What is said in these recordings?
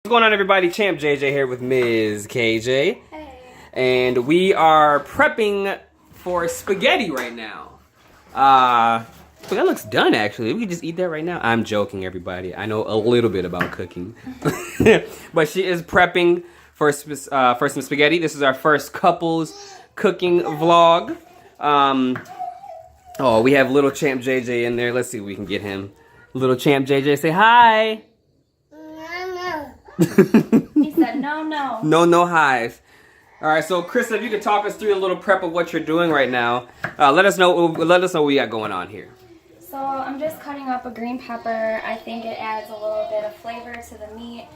going on, everybody? Champ JJ here with Ms. KJ. Hey. And we are prepping for spaghetti right now. So that looks done, actually. We could just eat that right now. I'm joking, everybody. I know a little bit about cooking. But she is prepping for some spaghetti. This is our first couples cooking vlog. Oh, we have little Champ JJ in there. Let's see if we can get him. Little Champ JJ, say hi. He said no. No highs. All right, so Krista, if you could talk us through a little prep of what you're doing right now, let us know what we got going on here. So I'm just cutting up a green pepper. I think it adds a little bit of flavor to the meat.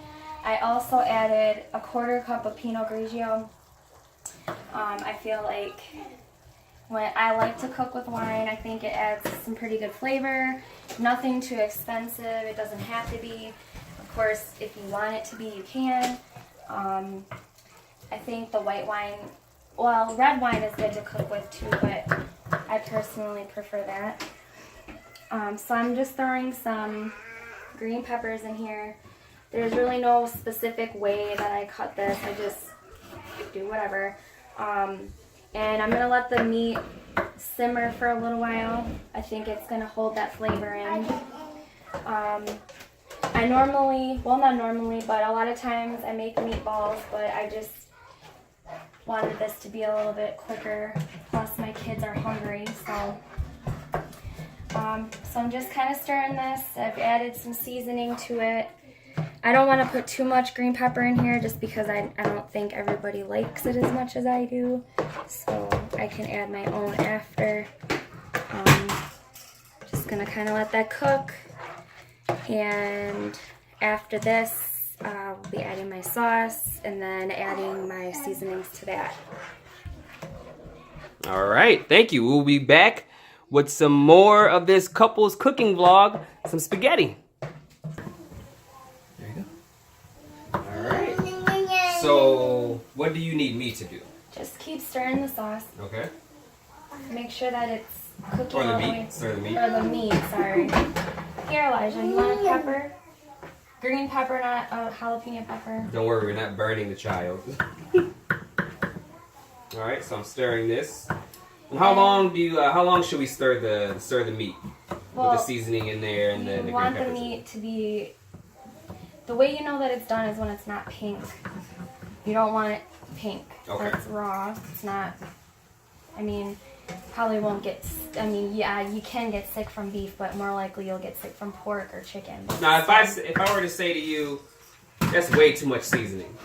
I also added a 1/4 cup of Pinot Grigio. I feel like when I like to cook with wine, I think it adds some pretty good flavor. Nothing too expensive. It doesn't have to be. Of course, if you want it to be, you can. I think the white wine, well, red wine is good to cook with too, but I personally prefer that. So I'm just throwing some green peppers in here. There's really no specific way that I cut this. I just do whatever. And I'm going to let the meat simmer for a little while. I think it's going to hold that flavor in. I normally, well, not normally, but a lot of times I make meatballs, but I just wanted this to be a little bit quicker. Plus my kids are hungry, so I'm just kind of stirring this. I've added some seasoning to it. I don't want to put too much green pepper in here just because I don't think everybody likes it as much as I do. So I can add my own after. Just going to kind of let that cook. And after this, I'll be adding my sauce and then adding my seasonings to that. All right, thank you. We'll be back with some more of this couples cooking vlog, some spaghetti. There you go. All right. So, what do you need me to do? Just keep stirring the sauce. Okay. Make sure that it's cooking Or the all the meat. way. Or the meat. Or the meat, sorry. Here, Elijah, you want a pepper? Green pepper, not a jalapeno pepper. Don't worry, we're not burning the child. All right, so I'm stirring this. And how long should we stir the meat with the seasoning in there and the green You want the peppers? meat to be, the way you know that it's done is when it's not pink. You don't want it pink. Okay. That's raw. It's not, I mean, probably won't get, I mean, yeah, you can get sick from beef, but more likely you'll get sick from pork or chicken. Now, if I were to say to you, that's way too much seasoning.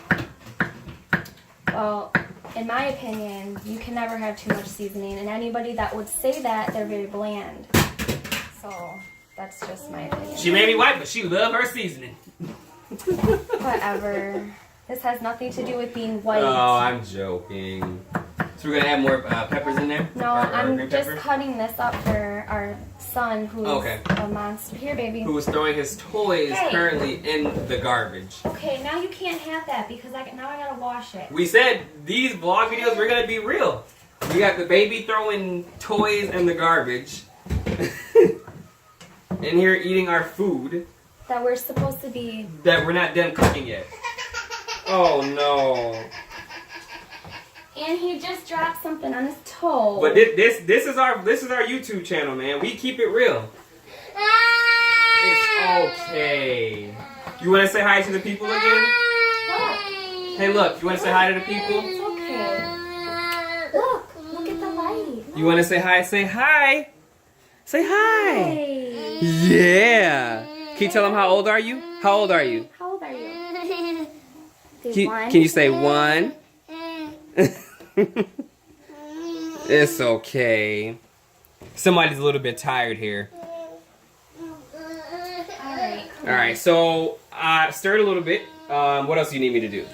Well, in my opinion, you can never have too much seasoning, and anybody that would say that, they're very bland. So, that's just my opinion. She may be white, but she love her seasoning. Whatever. This has nothing to do with being white. Oh, I'm joking. So we're gonna add more peppers in there? No, Or I'm green just pepper? cutting this up for our son, who's Okay. a monster. Here, baby. Who is throwing his toys Hey. currently in the garbage. Okay, now you can't have that because now I gotta wash it. We said these vlog videos we're gonna be real. We got the baby throwing toys in the garbage. In here eating our food That we're supposed to be. that we're not done cooking yet. Oh no. And he just dropped something on his toe. But this is our YouTube channel, man. We keep it real. It's okay. You want to say hi to the people again? Look. Hey, look. You want to say hi to the people? It's okay. Look at the light. You want to say hi? Say hi. Say hi. Hey. Yeah. Can you tell them how old are you? How old are you? How old are you? Can you say one? It's okay. Somebody's a little bit tired here. All right, so stir it a little bit. What else do you need me to do?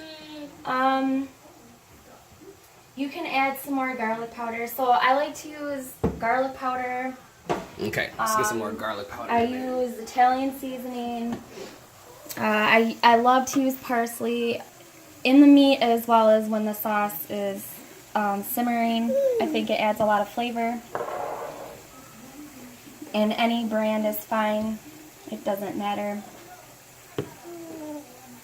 You can add some more garlic powder. So I like to use garlic powder. Okay, let's get some more garlic powder. I use Italian seasoning. I love to use parsley in the meat as well as when the sauce is simmering. I think it adds a lot of flavor. And any brand is fine. It doesn't matter.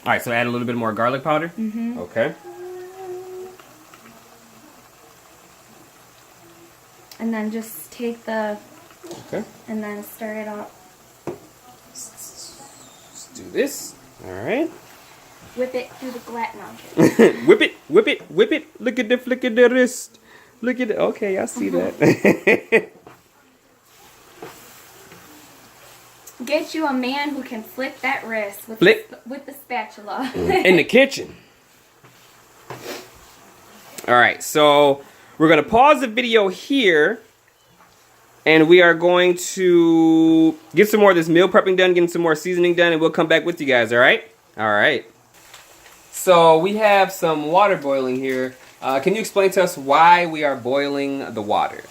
All right, so add a little bit more garlic powder. Mm-hmm. Okay. And then just take the, Okay. and then stir it up. Let's do this. All right. Whip it through the glass. No, Whip it, whip it, whip it. Look at the flick of the wrist. Look at it. Okay, I see that. Get you a man who can flick that wrist with, Flick. with the spatula. In the kitchen. All right, so we're going to pause the video here. And we are going to get some more of this meal prepping done, getting some more seasoning done, and we'll come back with you guys, all right? All right. So we have some water boiling here. Can you explain to us why we are boiling the water?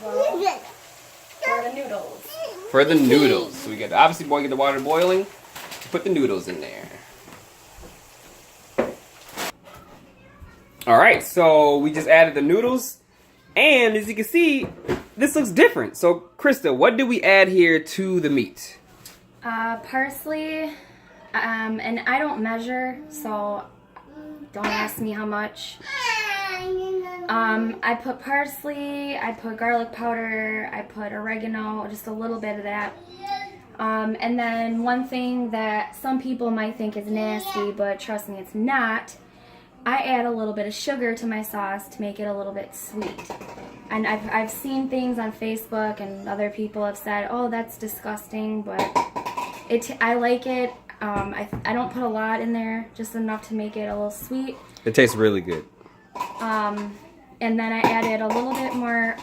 Well, for the noodles. For the noodles. So we got to obviously get the water boiling, put the noodles in there. All right, so we just added the noodles. And as you can see, this looks different. So, Krista, what did we add here to the meat? Parsley, and I don't measure, so don't ask me how much. I put parsley, I put garlic powder, I put oregano, just a little bit of that. And then one thing that some people might think is nasty, but trust me, it's not. I add a little bit of sugar to my sauce to make it a little bit sweet. And I've seen things on Facebook and other people have said, oh, that's disgusting, but I like it. I don't put a lot in there, just enough to make it a little sweet. It tastes really good. And then I added a little bit more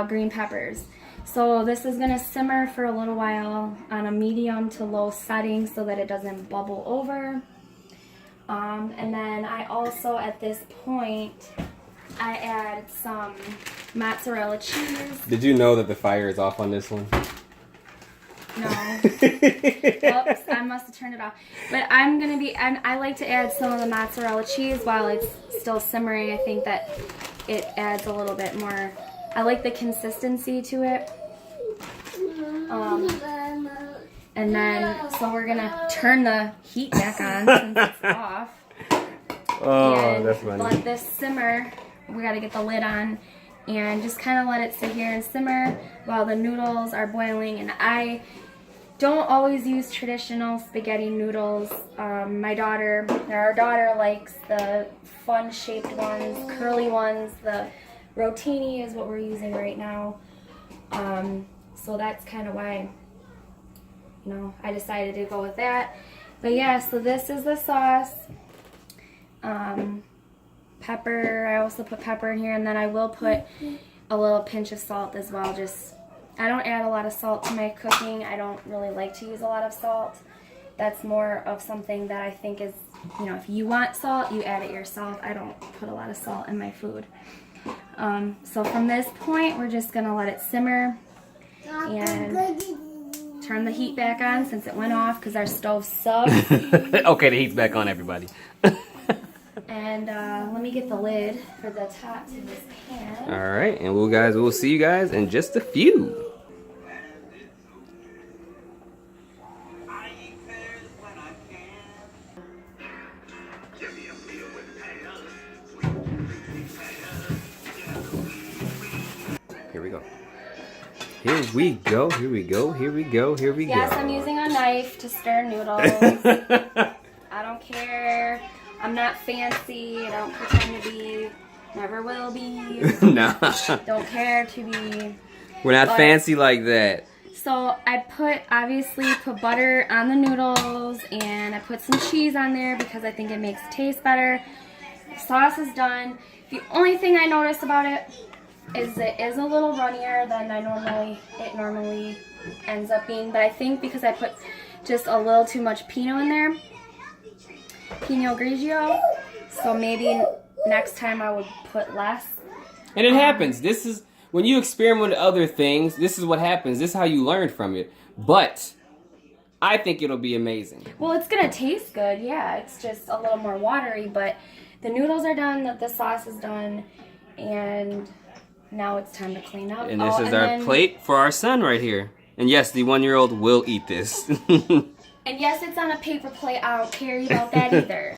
green peppers. So this is gonna simmer for a little while on a medium to low setting so that it doesn't bubble over. And then I also, at this point, I add some mozzarella cheese. Did you know that the fire is off on this one? No. Oops, I must have turned it off. But I like to add some of the mozzarella cheese while it's still simmering. I think that it adds a little bit more. I like the consistency to it. And then, so we're gonna turn the heat back on since it's off. Oh, And that's funny. let this simmer. We gotta get the lid on and just kind of let it sit here and simmer while the noodles are boiling. And I don't always use traditional spaghetti noodles. Our daughter likes the fun shaped ones, curly ones. The rotini is what we're using right now. So that's kind of why, I decided to go with that. But yeah, so this is the sauce. Pepper, I also put pepper in here, and then I will put a little pinch of salt as well. I don't add a lot of salt to my cooking. I don't really like to use a lot of salt. That's more of something that I think is, if you want salt, you add it yourself. I don't put a lot of salt in my food. So from this point, we're just gonna let it simmer and turn the heat back on since it went off because our stove sucks. Okay, the heat's back on, everybody. And let me get the lid for the top to this pan. All right, and we'll see you guys in just a few. Here we go. Here we go, here we go, here we go, here we go. Yes, I'm using a knife to stir noodles. I don't care. I'm not fancy. I don't pretend to be. Never will be. No. Don't care to be. We're not fancy like that. So I obviously put butter on the noodles and I put some cheese on there because I think it makes it taste better. The sauce is done. The only thing I notice about it is a little runnier than it normally ends up being. But I think because I put just a little too much Pinot in there. Pinot Grigio. So maybe next time I would put less. And it happens. This is when you experiment with other things, this is what happens. This is how you learn from it. But I think it'll be amazing. Well, it's going to taste good. Yeah, it's just a little more watery, but the noodles are done, the sauce is done, and now it's time to clean up. And this is our plate for our son right here. And yes, the 1-year-old will eat this. And yes, it's on a paper plate. I don't care about that either.